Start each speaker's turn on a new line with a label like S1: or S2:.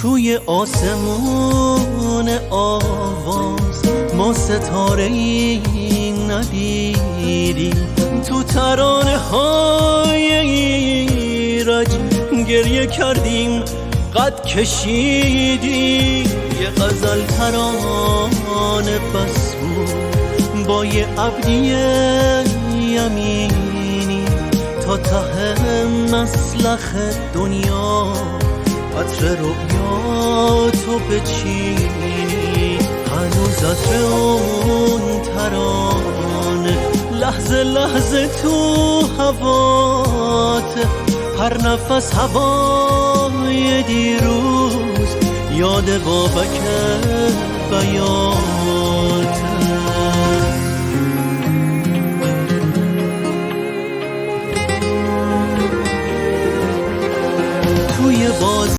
S1: توی آسمون آواز ما ستاره ای ندیدیم، تو ترانه های ایرج گریه کردیم، قد کشیدیم. یه غزل ترانه بس بود با یه ابدی یمینی، تا ته مسلخ دنیا عطر رویاتو بچینی. هنوز عطر اون ترانه لحظه لحظه تو هواته، هر نفس هوای دیروز یاد بابک بیاته.